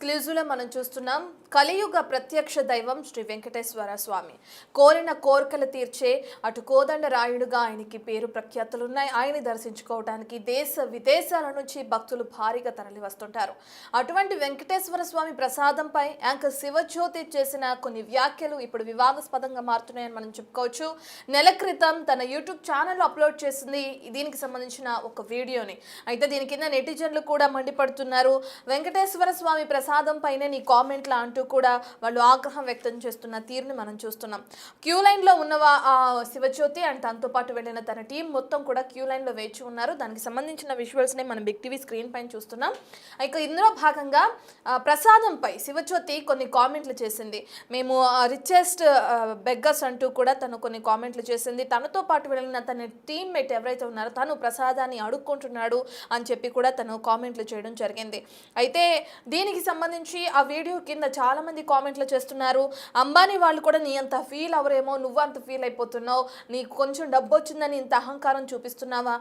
ఎక్స్క్లూజివ్లో మనం చూస్తున్నాం. కలియుగ ప్రత్యక్ష దైవం శ్రీ వెంకటేశ్వర స్వామి కోరిన కోరికలు తీర్చే అటు కోదండరాయుడుగా ఆయనకి పేరు ప్రఖ్యాతులు ఉన్నాయి. ఆయన దర్శించుకోవడానికి దేశ విదేశాల నుంచి భక్తులు భారీగా తరలి వస్తుంటారు. అటువంటి వెంకటేశ్వర స్వామి ప్రసాదంపై యాంకర్ శివజ్యోతి చేసిన కొన్ని వ్యాఖ్యలు ఇప్పుడు వివాదాస్పదంగా మారుతున్నాయని మనం చెప్పుకోవచ్చు. నెల క్రితం తన యూట్యూబ్ ఛానల్లో అప్లోడ్ చేసింది దీనికి సంబంధించిన ఒక వీడియోని. అయితే దీని కింద నెటిజన్లు కూడా మండిపడుతున్నారు. వెంకటేశ్వర స్వామి ప్రసాదం పైనే నీ కామెంట్లా అంటూ కూడా వాళ్ళు ఆగ్రహం వ్యక్తం చేస్తున్న తీరుని మనం చూస్తున్నాం. క్యూ లైన్లో ఉన్న శివజ్యోతి అండ్ తనతో పాటు వెళ్ళిన తన టీం మొత్తం కూడా క్యూ లైన్లో వేచి ఉన్నారు. దానికి సంబంధించిన విజువల్స్ని మనం బిగ్ టీవీ స్క్రీన్ పైన చూస్తున్నాం. ఇక ఇందులో భాగంగా ప్రసాదంపై శివజ్యోతి కొన్ని కామెంట్లు చేసింది. మేము రిచెస్ట్ బెగ్గర్స్ అంటూ కూడా తను కొన్ని కామెంట్లు చేసింది. తనతో పాటు వెళ్ళిన తన టీమ్మేట్ ఎవరైతే ఉన్నారో తను ప్రసాదాన్ని అడుక్కుంటున్నాడు అని చెప్పి కూడా తను కామెంట్లు చేయడం జరిగింది. అయితే దీనికి సంబంధించి ఆ వీడియో కింద చాలా మంది కామెంట్లు చేస్తున్నారు. అంబానీ వాళ్ళు కూడా నీ అంత ఫీల్ అవరేమో, నువ్వు అంత ఫీల్ అయిపోతున్నావు, నీకు కొంచెం డబ్బు వచ్చిందని ఇంత అహంకారం చూపిస్తున్నావా,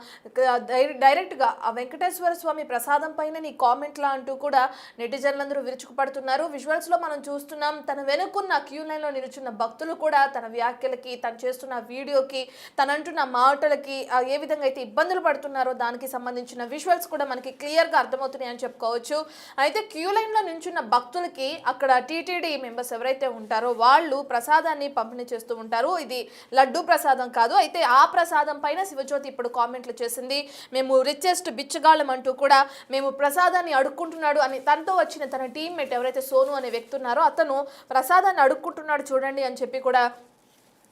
డైరెక్ట్గా ఆ వెంకటేశ్వర స్వామి ప్రసాదం పైన నీ కామెంట్లా అంటూ కూడా నెటిజన్లందరూ విరుచుకుపడుతున్నారు. విజువల్స్లో మనం చూస్తున్నాం. తన వెనుకున్న క్యూ లైన్లో నిలుచున్న భక్తులు కూడా తన వ్యాఖ్యలకి, తను చేస్తున్న వీడియోకి, తనంటున్న మాటలకి ఏ విధంగా అయితే ఇబ్బందులు పడుతున్నారో దానికి సంబంధించిన విజువల్స్ కూడా మనకి క్లియర్గా అర్థమవుతున్నాయి అని చెప్పుకోవచ్చు. అయితే క్యూ లైన్లో నించున్న భక్తులకి అక్కడ టీటీడీ మెంబర్స్ ఎవరైతే ఉంటారో వాళ్ళు ప్రసాదాన్ని పంపిణీ చేస్తూ ఉంటారు. ఇది లడ్డు ప్రసాదం కాదు. అయితే ఆ ప్రసాదం పైన శివజ్యోతి ఇప్పుడు కామెంట్లు చేసింది. మేము రిచెస్ట్ బిచ్చగాళ్ళం అంటూ కూడా మేము ప్రసాదాన్ని అడుక్కుంటున్నాడు అని తనతో వచ్చిన తన టీమ్మేట్ ఎవరైతే సోను అనే వ్యక్తి ఉన్నారో అతను ప్రసాదాన్ని అడుక్కుంటున్నాడు చూడండి అని చెప్పి కూడా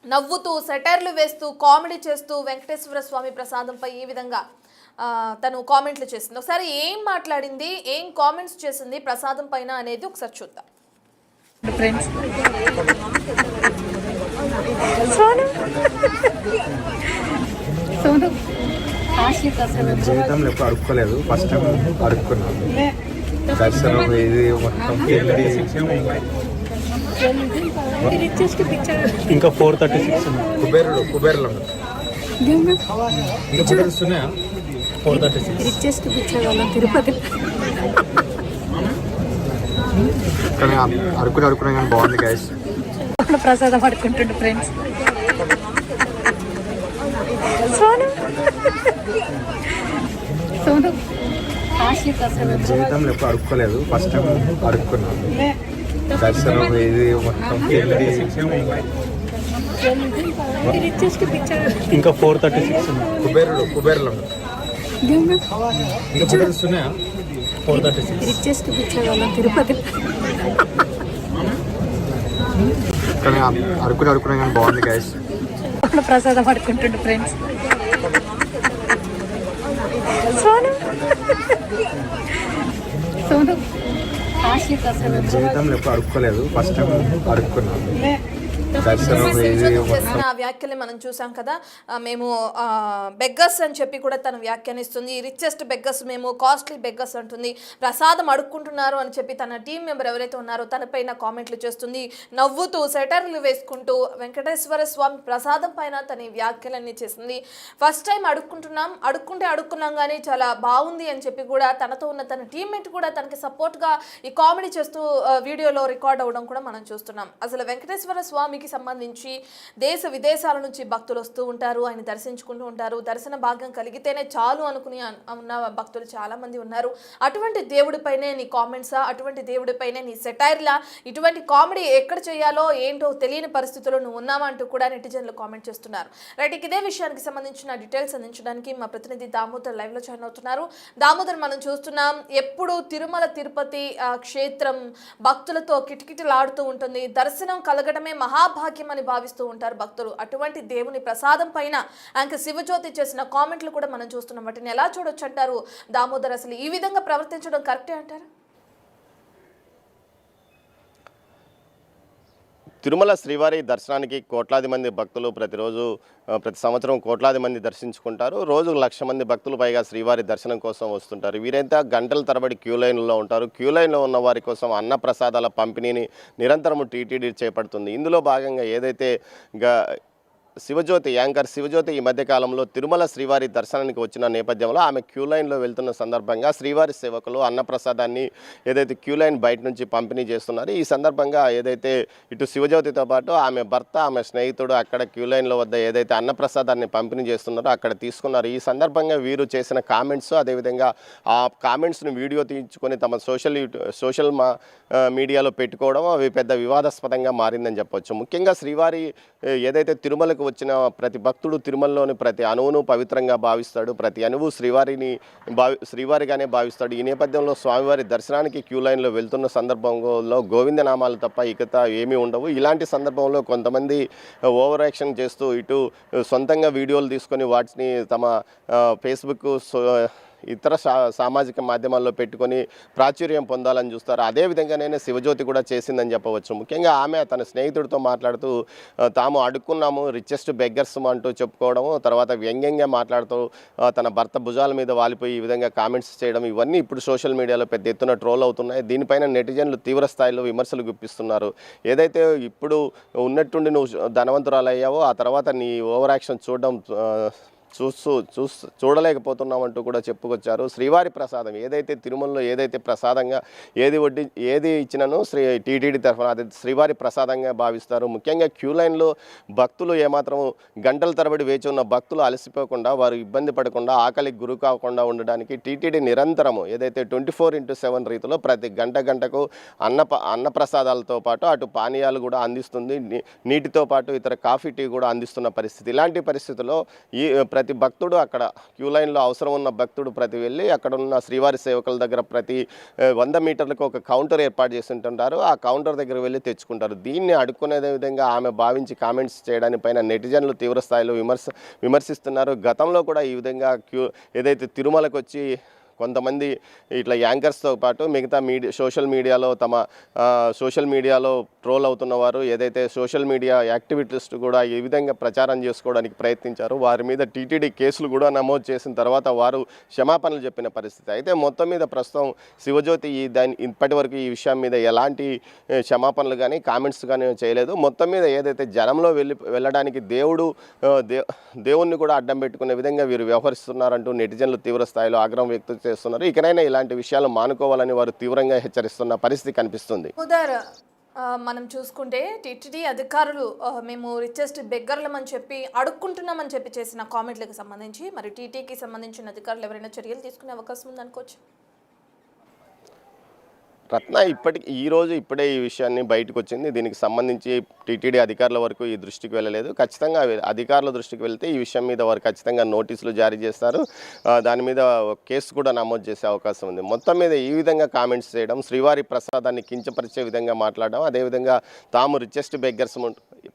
నవ్వుతూ సెటైర్లు వేస్తూ కామెడీ చేస్తూ వెంకటేశ్వర స్వామి ప్రసాదంపై ఈ విధంగా తను కామెంట్లు చేసింది. ఒకసారి ఏం మాట్లాడింది, ఏం కామెంట్స్ చేసింది ప్రసాదం పైన అనేది ఒకసారి చూద్దాం. జీవితంలో ఎప్పుడు అడుక్కోలేదు, ఫస్ట్ టైం అడుక్కున్నాను. దర్శనం ఇది మొత్తం ఇంకా 436 కుబేరులో ఇంకా ఫోటోస్ ఉన్నాయా? 436 తిరుపతి కానీ అడుక్కున్నా కానీ బాగుంది గైస్. ప్రసాదం పడుకుంటుండు ఫ్రెండ్స్. జీవితంలో ఎప్పుడు అడుక్కోలేదు, ఫస్ట్ టైం అడుక్కున్నాను. దర్శనం ఇది మొత్తం ఇంకా 436 కుబేరులో ఇంకా ఫోటోస్ ఉన్నాయా? 436 తిరుపతి కానీ అడుక్కున్నా కానీ బాగుంది గైస్. ప్రసాదం పడుకుంటుండు ఫ్రెండ్స్. జీవితంలో ఎప్పుడు అడుక్కోలేదు, ఫస్ట్ టైం అడుక్కున్నాను. చేసిన వ్యాఖ్యలు మనం చూసాం కదా. మేము బెగ్గర్స్ అని చెప్పి కూడా తను వ్యాఖ్యానిస్తుంది. రిచెస్ట్ బెగ్గర్స్, మేము కాస్ట్లీ బెగ్గర్స్ అంటుంది. ప్రసాదం అడుక్కుంటున్నారు అని చెప్పి తన టీం మెంబర్ ఎవరైతే ఉన్నారో తనపైన కామెంట్లు చేస్తుంది. నవ్వుతూ సెటర్లు వేసుకుంటూ వెంకటేశ్వర స్వామి ప్రసాదం పైన తన వ్యాఖ్యలన్నీ చేసింది. ఫస్ట్ టైం అడుక్కున్నాం కానీ చాలా బాగుంది అని చెప్పి కూడా తనతో ఉన్న తన టీమ్మేట్ కూడా తనకి సపోర్ట్గా ఈ కామెడీ చేస్తూ వీడియోలో రికార్డ్ అవ్వడం కూడా మనం చూస్తున్నాం. అసలు వెంకటేశ్వర స్వామి సంబంధించి దేశ విదేశాల నుంచి భక్తులు వస్తూ ఉంటారు, ఆయన దర్శించుకుంటూ ఉంటారు. దర్శన భాగ్యం కలిగితేనే చాలు అనుకుని ఉన్న భక్తులు చాలా మంది ఉన్నారు. అటువంటి దేవుడిపైనే నీ కామెంట్సా, అటువంటి దేవుడిపైనే నీ సెటైర్లా, ఇటువంటి కామెడీ ఎక్కడ చేయాలో ఏంటో తెలియని పరిస్థితుల్లో నువ్వు ఉన్నావా అంటూ కూడా నెటిజన్లు కామెంట్ చేస్తున్నారు. రైట్, ఇదే విషయానికి సంబంధించిన డీటెయిల్స్ అందించడానికి మా ప్రతినిధి దామోదర్ లైవ్ లో జాయిన్ అవుతున్నారు. దామోదర్, మనం చూస్తున్నాం ఎప్పుడు తిరుమల తిరుపతి క్షేత్రం భక్తులతో కిటకిటలాడుతూ ఉంటుంది. దర్శనం కలగడమే మహాభాగ్యం అని భావిస్తూ ఉంటారు భక్తులు. అటువంటి దేవుని ప్రసాదం పైన యాంకర్ శివజ్యోతి చేసిన కామెంట్లు కూడా మనం చూస్తున్నాం. వాటిని ఎలా చూడొచ్చు అంటారు దామోదర్? అసలు ఈ విధంగా ప్రవర్తించడం కరెక్టే అంటారు? తిరుమల శ్రీవారి దర్శనానికి కోట్లాది మంది భక్తులు ప్రతి సంవత్సరం కోట్లాది మంది దర్శించుకుంటారు. రోజు 1,00,000 మంది భక్తులు పైగా శ్రీవారి దర్శనం కోసం వస్తుంటారు. వీరైతే గంటల తరబడి క్యూ లైన్లో ఉంటారు. క్యూ లైన్లో ఉన్న వారి కోసం అన్న ప్రసాదాల పంపిణీని నిరంతరము టీటీడీ చేపడుతుంది. ఇందులో భాగంగా ఏదైతే యాంకర్ శివజ్యోతి ఈ మధ్య కాలంలో తిరుమల శ్రీవారి దర్శనానికి వచ్చిన నేపథ్యంలో ఆమె క్యూ లైన్లో వెళ్తున్న సందర్భంగా శ్రీవారి సేవకులు అన్నప్రసాదాన్ని ఏదైతే క్యూ లైన్ బయట నుంచి పంపిణీ చేస్తున్నారు. ఈ సందర్భంగా ఏదైతే ఇటు శివజ్యోతితో పాటు ఆమె భర్త, ఆమె స్నేహితుడు అక్కడ క్యూ లైన్లో వద్ద ఏదైతే అన్నప్రసాదాన్ని పంపిణీ చేస్తున్నారో అక్కడ తీసుకున్నారు. ఈ సందర్భంగా వీరు చేసిన కామెంట్స్, అదేవిధంగా ఆ కామెంట్స్ను వీడియో తీయించుకొని తమ సోషల్ మీడియాలో పెట్టుకోవడం అవి పెద్ద వివాదాస్పదంగా మారిందని చెప్పొచ్చు. ముఖ్యంగా శ్రీవారి ఏదైతే తిరుమలకు వచ్చిన ప్రతి భక్తుడు తిరుమలలోని ప్రతి అణువును పవిత్రంగా భావిస్తాడు, ప్రతి అణువు శ్రీవారిగానే భావిస్తాడు. ఈ నేపథ్యంలో స్వామివారి దర్శనానికి క్యూ లైన్లో వెళ్తున్న సందర్భంలో గోవిందనామాలు తప్ప ఇకత ఏమీ ఉండవు. ఇలాంటి సందర్భంలో కొంతమంది ఓవర్ యాక్షన్ చేస్తూ ఇటు సొంతంగా వీడియోలు తీసుకొని వాటిని తమ ఫేస్బుక్ ఇతర సామాజిక మాధ్యమాల్లో పెట్టుకొని ప్రాచుర్యం పొందాలని చూస్తారు. అదేవిధంగానే శివజ్యోతి కూడా చేసిందని చెప్పవచ్చు. ముఖ్యంగా ఆమె తన స్నేహితుడితో మాట్లాడుతూ తాము అడుక్కున్నాము, రిచెస్ట్ బెగ్గర్స్ అంటూ చెప్పుకోవడము, తర్వాత వ్యంగ్యంగా మాట్లాడుతూ తన భర్త భుజాల మీద వాలిపోయి ఈ విధంగా కామెంట్స్ చేయడం, ఇవన్నీ ఇప్పుడు సోషల్ మీడియాలో పెద్ద ఎత్తున ట్రోల్ అవుతున్నాయి. దీనిపైన నెటిజన్లు తీవ్ర స్థాయిలో విమర్శలు గుప్పిస్తున్నారు. ఏదైతే ఇప్పుడు ఉన్నట్టుండి నువ్వు ధనవంతురాలయ్యావో ఆ తర్వాత నీ ఓవర్ యాక్షన్ చూడలేకపోతున్నామంటూ కూడా చెప్పుకొచ్చారు. శ్రీవారి ప్రసాదం ఏదైతే తిరుమలలో ఏదైతే ప్రసాదంగా ఏది ఇచ్చినను టీటీడీ తరఫున అది శ్రీవారి ప్రసాదంగా భావిస్తారు. ముఖ్యంగా క్యూ లైన్లో భక్తులు ఏమాత్రం గంటల తరబడి వేచి ఉన్న భక్తులు అలసిపోకుండా, వారు ఇబ్బంది పడకుండా, ఆకలికి గురి కాకుండా ఉండడానికి టీటీడీ నిరంతరము ఏదైతే 24/7 రీతిలో ప్రతి గంటకు అన్న ప్రసాదాలతో పాటు అటు పానీయాలు కూడా అందిస్తుంది. నీటితో పాటు ఇతర కాఫీ, టీ కూడా అందిస్తున్న పరిస్థితి. ఇలాంటి పరిస్థితుల్లో ప్రతి భక్తుడు అక్కడ క్యూ లైన్లో అవసరం ఉన్న భక్తుడు వెళ్ళి అక్కడ ఉన్న శ్రీవారి సేవకుల దగ్గర ప్రతి 100 మీటర్లకు ఒక కౌంటర్ ఏర్పాటు చేసి ఉంటుంటారు. ఆ కౌంటర్ దగ్గర వెళ్ళి తెచ్చుకుంటారు. దీన్ని అడుక్కునే విధంగా ఆమె భావించి కామెంట్స్ చేయడానికి పైన నెటిజన్లు తీవ్ర స్థాయిలో విమర్శిస్తున్నారు. గతంలో కూడా ఈ విధంగా ఏదైతే తిరుమలకు వచ్చి కొంతమంది ఇట్లా యాంకర్స్తో పాటు మిగతా సోషల్ మీడియాలో ట్రోల్ అవుతున్న వారు ఏదైతే సోషల్ మీడియా యాక్టివిటీస్ట్ కూడా ఈ విధంగా ప్రచారం చేసుకోవడానికి ప్రయత్నించారు. వారి మీద టీటీడీ కేసులు కూడా నమోదు చేసిన తర్వాత వారు క్షమాపణలు చెప్పిన పరిస్థితి. అయితే మొత్తం మీద ప్రస్తుతం శివజ్యోతి ఇప్పటి వరకు ఈ విషయం మీద ఎలాంటి క్షమాపణలు కానీ కామెంట్స్ కానీ చేయలేదు. మొత్తం మీద ఏదైతే జనంలో వెళ్ళడానికి దేవుణ్ణి కూడా అడ్డం పెట్టుకునే విధంగా వీరు వ్యవహరిస్తున్నారంటూ నెటిజన్లు తీవ్ర స్థాయిలో ఆగ్రహం వ్యక్తం చేస్తున్నారు. ఇకనైనా ఇలాంటి విషయాలు మానుకోవాలని వారు తీవ్రంగా హెచ్చరిస్తున్న పరిస్థితి కనిపిస్తుంది. మనం చూసుకుంటే టీటీడీ అధికారులు మేము రిచెస్ట్ బెగ్గర్లమని చెప్పి అడుక్కుంటున్నామని చెప్పి చేసిన కామెంట్లకు సంబంధించి మరి టీటీకి సంబంధించిన అధికారులు ఎవరైనా చర్యలు తీసుకునే అవకాశం ఉందనుకోవచ్చు. రత్న ఇప్పుడే ఈ విషయాన్ని బయటకు వచ్చింది. దీనికి సంబంధించి టీటీడీ అధికారుల వరకు ఈ దృష్టికి వెళ్ళలేదు. ఖచ్చితంగా అధికారుల దృష్టికి వెళ్తే ఈ విషయం మీద వారు ఖచ్చితంగా నోటీసులు జారీ చేస్తారు. దాని మీద కేసు కూడా నమోదు చేసే అవకాశం ఉంది. మొత్తం మీద ఈ విధంగా కామెంట్స్ చేయడం, శ్రీవారి ప్రసాదాన్ని కించపరిచే విధంగా మాట్లాడడం, అదేవిధంగా తాము రిచెస్ట్ బెగ్గర్స్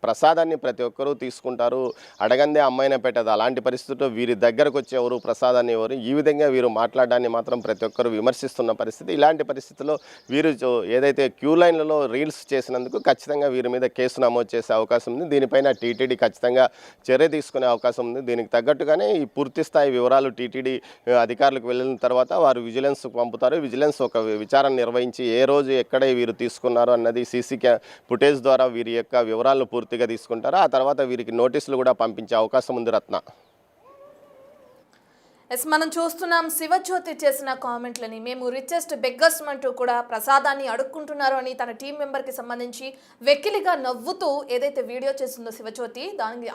ప్రసాదాన్ని ప్రతి ఒక్కరూ తీసుకుంటారు, అడగందే అమ్మాయిన పెట్టదు, అలాంటి పరిస్థితుల్లో వీరి దగ్గరకు వచ్చి ఎవరు ప్రసాదాన్ని ఎవరు ఈ విధంగా వీరు మాట్లాడడాన్ని మాత్రం ప్రతి ఒక్కరు విమర్శిస్తున్న పరిస్థితి. ఇలాంటి పరిస్థితుల్లో వీరు ఏదైతే క్యూ లైన్లలో రీల్స్ చేసినందుకు ఖచ్చితంగా వీరి మీద కేసు నమోదు చేసే అవకాశం ఉంది. దీనిపైన టీటీడీ ఖచ్చితంగా చర్య తీసుకునే అవకాశం ఉంది. దీనికి తగ్గట్టుగానే ఈ పూర్తి స్థాయి వివరాలు టీటీడీ అధికారులకు వెళ్ళిన తర్వాత వారు విజిలెన్స్కు పంపుతారు. విజిలెన్స్ ఒక విచారణ నిర్వహించి ఏ రోజు ఎక్కడ వీరు తీసుకున్నారు అన్నది సీసీ ఫుటేజ్ ద్వారా వీరి యొక్క వివరాలను పూర్తిగా తీసుకుంటారు. ఆ తర్వాత వీరికి నోటీసులు కూడా పంపించే అవకాశం ఉంది. రత్న, మనం చూస్తున్నాం శివజ్యోతి చేసిన కామెంట్లని మేము రిచెస్ట్ బెగ్గర్స్ అంటూ కూడా ప్రసాదాన్ని అడుక్కుంటున్నారు అని తన టీం మెంబర్కి సంబంధించి వెకిలిగా నవ్వుతూ ఏదైతే వీడియో చేస్తుందో శివజ్యోతి,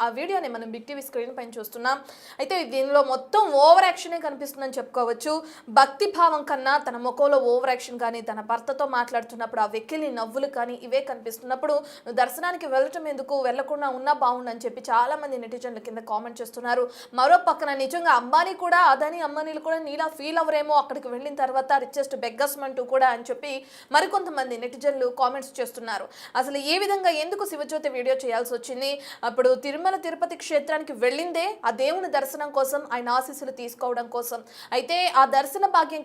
ఆ వీడియోని మనం బిగ్ టీవీ స్క్రీన్ పైన చూస్తున్నాం. అయితే దీనిలో మొత్తం ఓవర్ యాక్షనే కనిపిస్తుందని చెప్పుకోవచ్చు. భక్తి భావం కన్నా తన ముఖంలో ఓవర్ యాక్షన్ కానీ, తన భర్తతో మాట్లాడుతున్నప్పుడు ఆ వెకిలి నవ్వులు కానీ ఇవే కనిపిస్తున్నప్పుడు దర్శనానికి వెళ్ళటం ఎందుకు, వెళ్లకుండా ఉన్నా బాగుండని చెప్పి చాలా మంది నెటిజన్ల కింద కామెంట్ చేస్తున్నారు. మరో పక్కన నిజంగా అంబానీ కూడా అదని అమ్మనీలు కూడా నీలా ఫీల్ అవరేమో అక్కడికి వెళ్ళిన తర్వాత రిచెస్ట్ బెగ్గర్స్ అంటూ కూడా అని చెప్పి మరికొంతమంది నెటిజన్లు కామెంట్స్ చేస్తున్నారు. అసలు ఏ విధంగా ఎందుకు శివజ్యోతి వీడియో చేయాల్సి వచ్చింది? అప్పుడు తిరుపతి క్షేత్రానికి వెళ్ళిందే ఆ దేవుని దర్శనం కోసం, ఆయన ఆశీస్సులు తీసుకోవడం కోసం. అయితే ఆ దర్శన భాగ్యం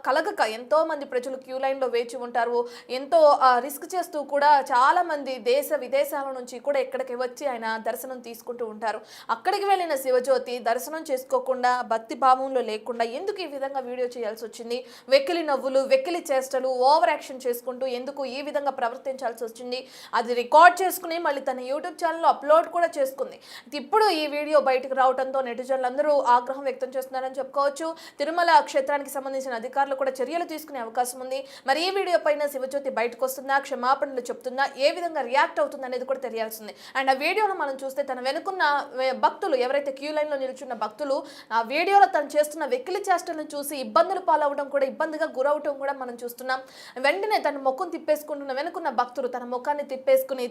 కలగక ఎంతో మంది ప్రజలు క్యూ లైన్లో వేచి ఉంటారు. ఎంతో రిస్క్ చేస్తూ కూడా చాలా మంది దేశ విదేశాల నుంచి కూడా ఇక్కడికి వచ్చి ఆయన దర్శనం తీసుకుంటూ ఉంటారు. అక్కడికి వెళ్ళిన శివజ్యోతి దర్శనం చేసుకోకుండా భక్తి భక్తి భావంలో లేకుండా ఎందుకు ఈ విధంగా వీడియో చేయాల్సి వచ్చింది, వెకిలి నవ్వులు, వెకిలి చేష్టలు, ఓవర్ యాక్షన్ చేసుకుంటూ ఎందుకు ఈ విధంగా ప్రవర్తించాల్సి వచ్చింది, అది రికార్డ్ చేసుకుని మళ్ళీ తన యూట్యూబ్ ఛానల్లో అప్లోడ్ కూడా చేసుకుంది. ఇప్పుడు ఈ వీడియో బయటకు రావడంతో నెటిజన్లు అందరూ ఆగ్రహం వ్యక్తం చేస్తున్నారని చెప్పుకోవచ్చు. తిరుమల క్షేత్రానికి సంబంధించిన అధికారులు కూడా చర్యలు తీసుకునే అవకాశం ఉంది. మరి ఈ వీడియో పైన శివజ్యోతి బయటకు వస్తుందా, క్షమాపణలు చెప్తుందా, ఏ విధంగా రియాక్ట్ అవుతుంది అనేది కూడా తెలియాల్సింది. అండ్ ఆ వీడియోలో మనం చూస్తే తన వెనుకున్న భక్తులు ఎవరైతే క్యూ లైన్లో నిల్చున్న భక్తులు ఆ వీడియోలో తను చేస్తున్న వెకిలి చేష్టలను చూసి ఇబ్బందులు పాలవడం కూడా, ఇబ్బందిగా గురవడం కూడా మనం చూస్తున్నాం. వెంటనే తన ముఖం తిప్పేసుకుంటున్న వెనుకున్న భక్తులు తన ముఖాన్ని తిప్పేసుకుని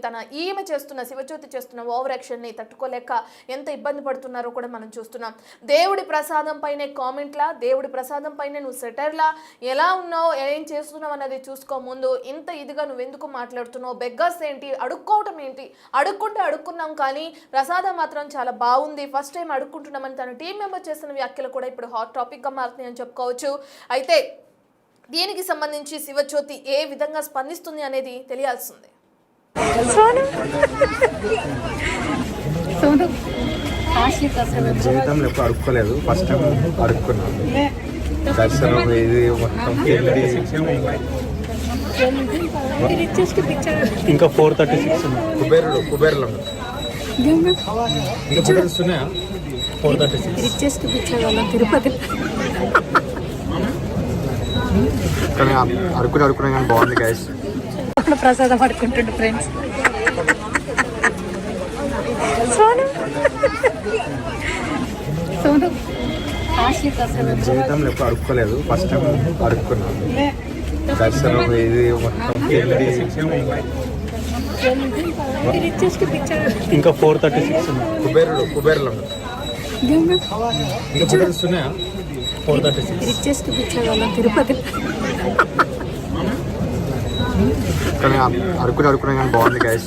ఈమె చేస్తున్న శివజ్యోతి చేస్తున్న ఓవర్ యాక్షన్ ని తట్టుకోలేక ఎంత ఇబ్బంది పడుతున్నారో కూడా మనం చూస్తున్నాం. దేవుడి ప్రసాదం పైనే కామెంట్లా, దేవుడి ప్రసాదం పైనే నువ్వు సెటర్లా, ఎలా ఉన్నావు, ఏం చేస్తున్నావు అన్నది చూసుకో. ముందు ఇంత ఇదిగా నువ్వు ఎందుకు మాట్లాడుతున్నావు, బెగ్గర్స్ ఏంటి, అడుక్కోవటం ఏంటి, అడుక్కుంటే అడుక్కున్నాం కానీ ప్రసాదం మాత్రం చాలా బాగుంది, ఫస్ట్ టైం అడుక్కుంటున్నామని తన టీం మెంబర్ చేస్తున్న వ్యాఖ్యలు కూడా ఇప్పుడు హాట్ టాపిక్ గా మారుతున్నాయని చెప్పుకోవచ్చు. అయితే దీనికి సంబంధించి శివజ్యోతి ఏ విధంగా స్పందిస్తుంది అనేది తెలియాల్సిందే. సోను కాశీ ప్రసాదం జీవితంలో ఎప్పుడు అడుక్కోలేదు, ఫస్ట్ టైం అడుక్కున్నాను. దర్శనం ఇది మొత్తం ఇంకా 436 ఉంది. కుబేరులో ఇంకా కుబేర్స్ ఉన్నాయా? 436. రిచెస్ట్ పిక్చర్ వాళ్ళ తిరుపతి కానీ అడుక్కున్నా కానీ బాగుంది గైస్. ప్రసాదం పడుకుంటుండు ఫ్రెండ్స్. సోను సోను కాశీ ప్రసాదం జీవితంలో ఎప్పుడు అడుక్కోలేదు, ఫస్ట్ టైం అడుక్కున్నాను. దర్శనం ఇది మొత్తం రిచెస్ట్ పిక్చర్ ఇంకా 436 ఉంది. కుబేరులో ఇంకా కుబేర్స్ ఉన్నాయా? 436. రిచెస్ట్ పిక్చర్ వాళ్ళ తిరుపతి కానీ అడుక్కున్నా కానీ బాగుంది గైస్.